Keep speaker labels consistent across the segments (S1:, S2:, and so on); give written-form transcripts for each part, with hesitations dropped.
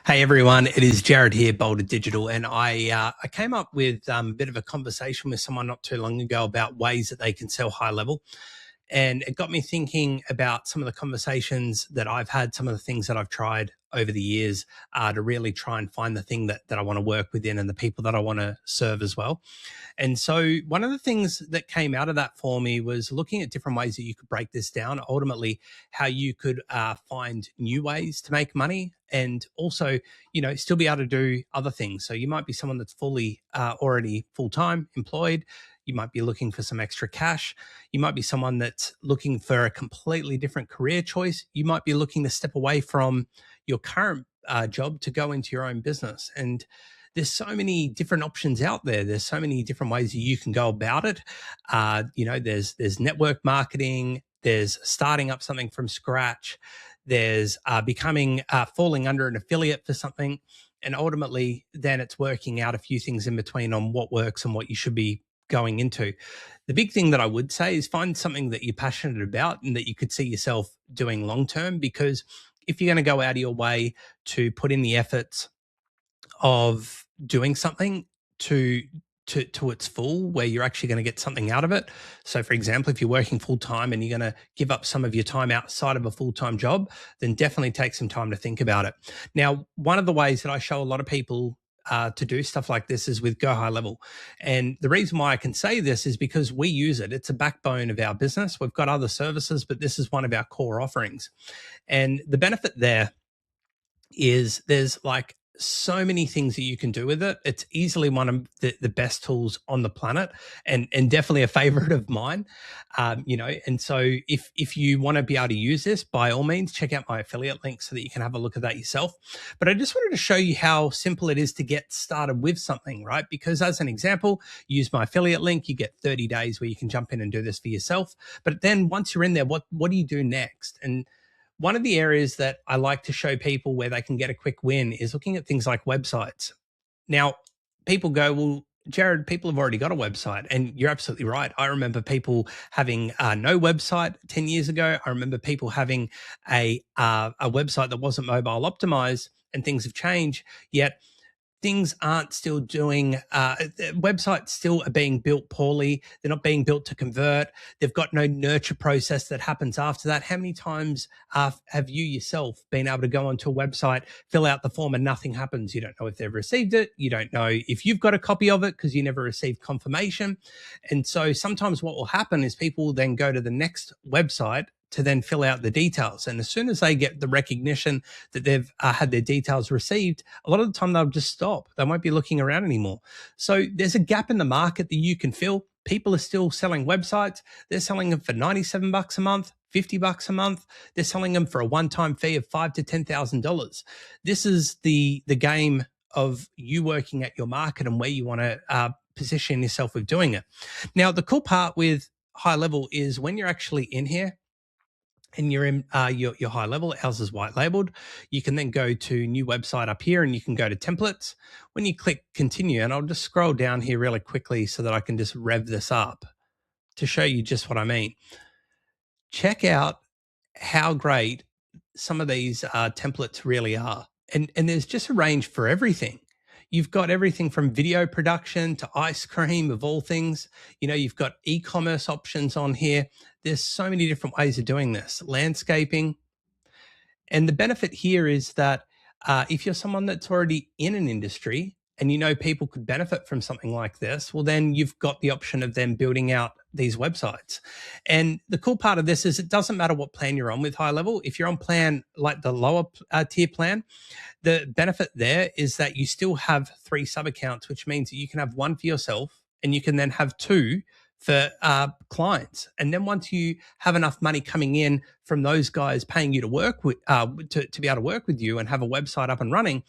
S1: Hey everyone, it is Jared here, Boulder Digital, and I came up with a bit of a conversation with someone not too long ago about ways that they can sell high level. And it got me thinking about some of the conversations that I've had, some of the things that I've tried over the years to really try and find the thing that I want to work within and the people that I want to serve as well. And so one of the things that came out of that for me was looking at different ways that you could break this down, ultimately how you could find new ways to make money and also, still be able to do other things. So you might be someone that's fully already full-time employed. You might be looking for some extra cash. You might be someone that's looking for a completely different career choice. You might be looking to step away from your current job to go into your own business. And there's so many different options out there. There's so many different ways that you can go about it. There's network marketing. There's starting up something from scratch. There's falling under an affiliate for something. And ultimately, then it's working out a few things in between on what works and what you should be going into. The big thing that I would say is find something that you're passionate about and that you could see yourself doing long term, because if you're going to go out of your way to put in the efforts of doing something to its full, where you're actually going to get something out of it. So for example, if you're working full time and you're going to give up some of your time outside of a full-time job, then definitely take some time to think about it. Now, one of the ways that I show a lot of people to do stuff like this is with Go High Level. And the reason why I can say this is because we use it. It's a backbone of our business. We've got other services, but this is one of our core offerings. And the benefit there is there's like so many things that you can do with it. It's easily one of the best tools on the planet, and definitely a favorite of mine. And so if you want to be able to use this, by all means, check out my affiliate link so that you can have a look at that yourself. But I just wanted to show you how simple it is to get started with something, right? Because as an example, use my affiliate link, you get 30 days where you can jump in and do this for yourself. But then once you're in there, what do you do next? And one of the areas that I like to show people where they can get a quick win is looking at things like websites. Now, people go, well, Jared, people have already got a website. And you're absolutely right. I remember people having no website 10 years ago. I remember people having a website that wasn't mobile optimized, and things have changed. Yet things aren't still doing, websites still are being built poorly. They're not being built to convert. They've got no nurture process that happens after that. How many times have you yourself been able to go onto a website, fill out the form, and nothing happens? You don't know if they've received it. You don't know if you've got a copy of it because you never received confirmation. And so sometimes what will happen is people will then go to the next website to then fill out the details. And as soon as they get the recognition that they've had their details received, a lot of the time they'll just stop. They won't be looking around anymore. So there's a gap in the market that you can fill. People are still selling websites. They're selling them for $97 a month, $50 a month. They're selling them for a one-time fee of $5,000 to $10,000. This is the game of you working at your market and where you want to position yourself with doing it. Now, the cool part with High Level is when you're actually in here, and you're in your high level, ours is white labeled, you can then go to new website up here and you can go to templates. When you click continue, and I'll just scroll down here really quickly so that I can just rev this up to show you just what I mean. Check out how great some of these templates really are. And there's just a range for everything. You've got everything from video production to ice cream, of all things. You've got e-commerce options on here. There's so many different ways of doing this. Landscaping. And the benefit here is that if you're someone that's already in an industry and people could benefit from something like this, well, then you've got the option of them building out these websites. And the cool part of this is it doesn't matter what plan you're on with High Level. If you're on plan like the lower tier plan, the benefit there is that you still have 3 sub accounts, which means that you can have one for yourself and you can then have 2 for clients. And then once you have enough money coming in from those guys paying you to work with, to be able to work with you and have a website up and running,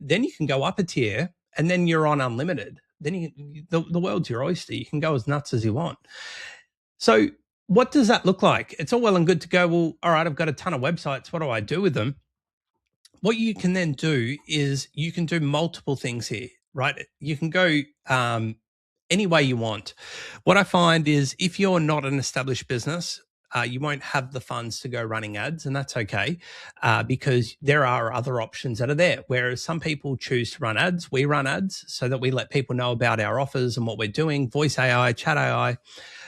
S1: then you can go up a tier and then you're on unlimited. Then the world's your oyster. You can go as nuts as you want. So what does that look like? It's all well and good to go, well, all right, I've got a ton of websites. What do I do with them? What you can then do is you can do multiple things here, right? You can go any way you want. What I find is if you're not an established business, you won't have the funds to go running ads, and that's okay, because there are other options that are there. Whereas some people choose to run ads, we run ads so that we let people know about our offers and what we're doing, voice AI, chat AI.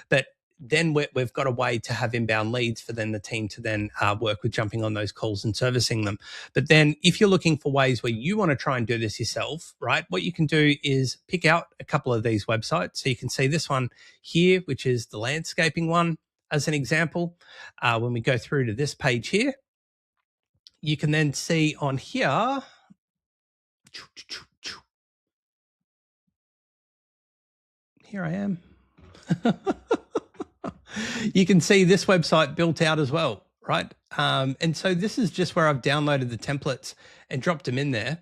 S1: But then we've got a way to have inbound leads for then the team to then work with jumping on those calls and servicing them. But then if you're looking for ways where you want to try and do this yourself, right, what you can do is pick out a couple of these websites. So you can see this one here, which is the landscaping one as an example. When we go through to this page here, you can then see on here, here I am. You can see this website built out as well, right? And so this is just where I've downloaded the templates and dropped them in there.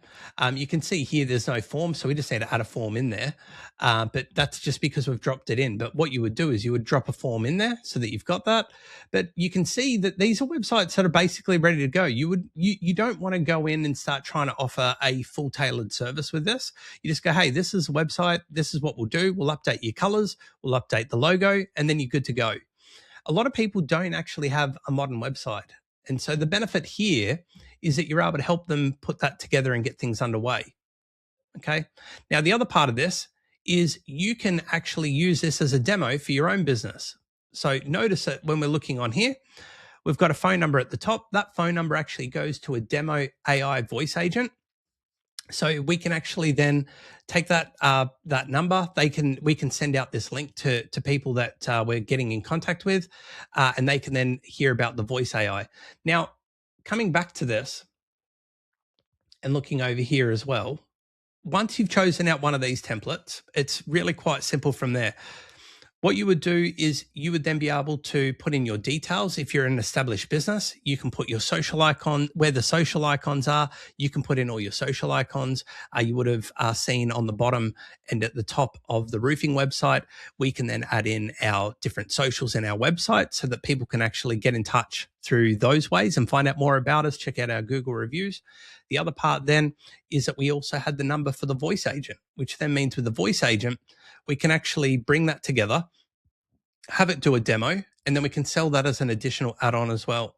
S1: You can see here there's no form, so we just need to add a form in there. But that's just because we've dropped it in. But what you would do is you would drop a form in there so that you've got that. But you can see that these are websites that are basically ready to go. You don't want to go in and start trying to offer a full tailored service with this. You just go, hey, this is a website. This is what we'll do. We'll update your colors. We'll update the logo, and then you're good to go. A lot of people don't actually have a modern website. And so the benefit here is that you're able to help them put that together and get things underway. Okay. Now, the other part of this is you can actually use this as a demo for your own business. So notice that when we're looking on here, we've got a phone number at the top. That phone number actually goes to a demo AI voice agent. So we can actually then take that that number. We can send out this link to people that we're getting in contact with, and they can then hear about the voice AI. Now, coming back to this and looking over here as well, once you've chosen out one of these templates, it's really quite simple from there. What you would do is you would then be able to put in your details. If you're an established business, you can put your social icon where the social icons are. You can put in all your social icons. You would have seen on the bottom and at the top of the roofing website, we can then add in our different socials in our website so that people can actually get in touch through those ways and find out more about us, check out our Google reviews. The other part then is that we also had the number for the voice agent, which then means with the voice agent, we can actually bring that together, have it do a demo, and then we can sell that as an additional add-on as well.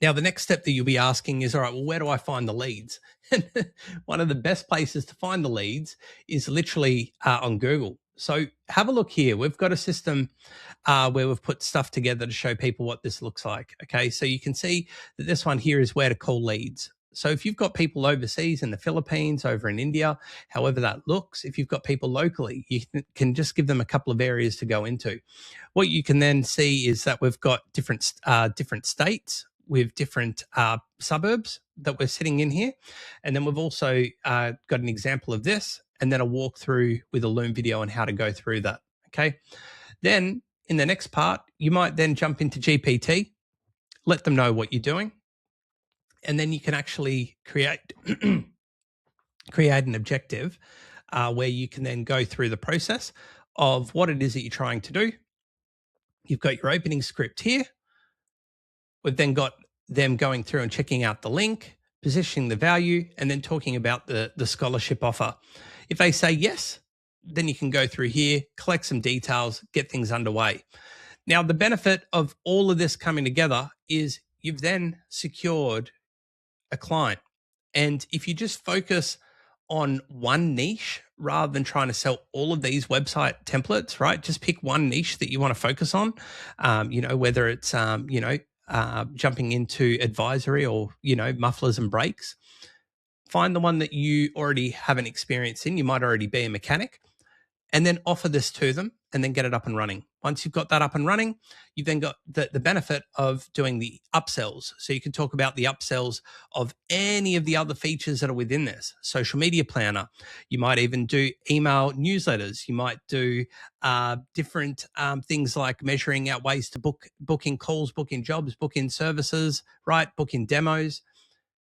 S1: Now, the next step that you'll be asking is, all right, well, where do I find the leads? One of the best places to find the leads is literally on Google. So have a look here. We've got a system where we've put stuff together to show people what this looks like. Okay, so you can see that this one here is where to call leads. So if you've got people overseas in the Philippines, over in India, however that looks, if you've got people locally, you can just give them a couple of areas to go into. What you can then see is that we've got different states with different suburbs that we're sitting in here. And then we've also got an example of this and then a walkthrough with a Loom video on how to go through that. Okay. Then in the next part, you might then jump into GPT, let them know what you're doing. And then you can actually create an objective where you can then go through the process of what it is that you're trying to do. You've got your opening script here. We've then got them going through and checking out the link, positioning the value, and then talking about the scholarship offer. If they say yes, then you can go through here, collect some details, get things underway. Now, the benefit of all of this coming together is you've then secured a client. And if you just focus on one niche rather than trying to sell all of these website templates, right? Just pick one niche that you want to focus on, whether it's, jumping into advisory or, mufflers and brakes. Find the one that you already have an experience in. You might already be a mechanic, and then offer this to them and then get it up and running. Once you've got that up and running, you've then got the benefit of doing the upsells. So you can talk about the upsells of any of the other features that are within this. Social media planner. You might even do email newsletters. You might do different things like measuring out ways to booking calls, booking jobs, booking services, right? Booking demos.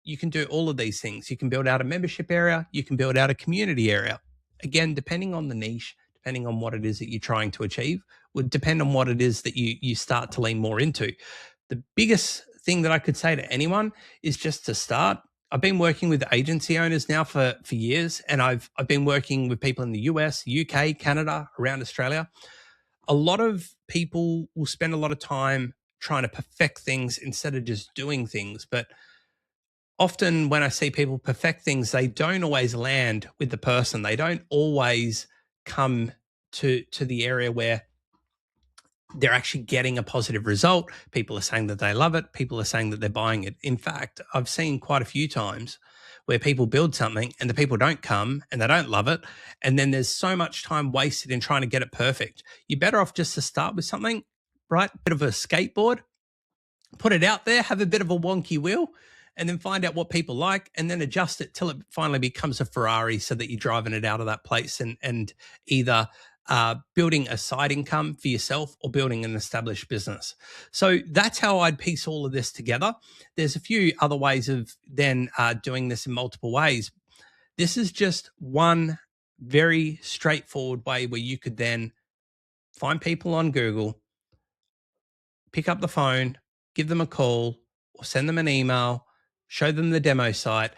S1: You can do all of these things. You can build out a membership area. You can build out a community area. Again, depending on the niche, depending on what it is that you're trying to achieve, would depend on what it is that you start to lean more into. The biggest thing that I could say to anyone is just to start. I've been working with agency owners now for years, and I've been working with people in the US, UK, Canada, around Australia. A lot of people will spend a lot of time trying to perfect things instead of just doing things. But often when I see people perfect things, they don't always land with the person. They don't always come to the area where they're actually getting a positive result. People are saying that they love it. People are saying that they're buying it. In fact, I've seen quite a few times where people build something and the people don't come and they don't love it. And then there's so much time wasted in trying to get it perfect. You're better off just to start with something, right? Bit of a skateboard, put it out there, have a bit of a wonky wheel, and then find out what people like and then adjust it till it finally becomes a Ferrari so that you're driving it out of that place and either building a side income for yourself or building an established business. So that's how I'd piece all of this together. There's a few other ways of then doing this in multiple ways. This is just one very straightforward way where you could then find people on Google, pick up the phone, give them a call, or send them an email, show them the demo site,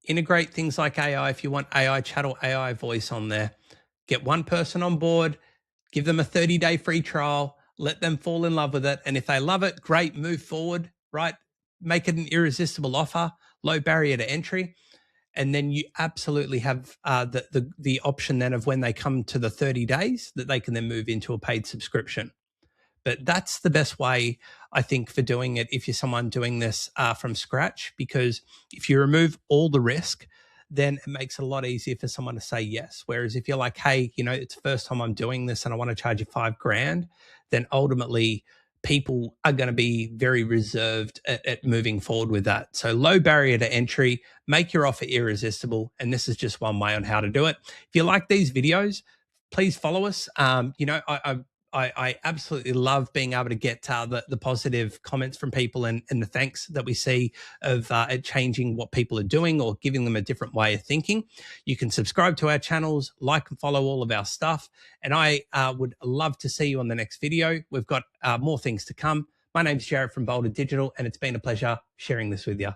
S1: integrate things like AI if you want AI chat or AI voice on there. Get one person on board, give them a 30-day free trial, let them fall in love with it. And if they love it, great, move forward, right? Make it an irresistible offer, low barrier to entry. And then you absolutely have the option then of when they come to the 30 days that they can then move into a paid subscription. But that's the best way, I think, for doing it if you're someone doing this from scratch, because if you remove all the risk, then it makes it a lot easier for someone to say yes. Whereas if you're like, hey, it's the first time I'm doing this and I want to charge you $5,000, then ultimately people are going to be very reserved at moving forward with that. So low barrier to entry, make your offer irresistible. And this is just one way on how to do it. If you like these videos, please follow us. I absolutely love being able to get the positive comments from people and the thanks that we see of it changing what people are doing or giving them a different way of thinking. You can subscribe to our channels, like and follow all of our stuff. And I would love to see you on the next video. We've got more things to come. My name's Jared from Boulder Digital, and it's been a pleasure sharing this with you.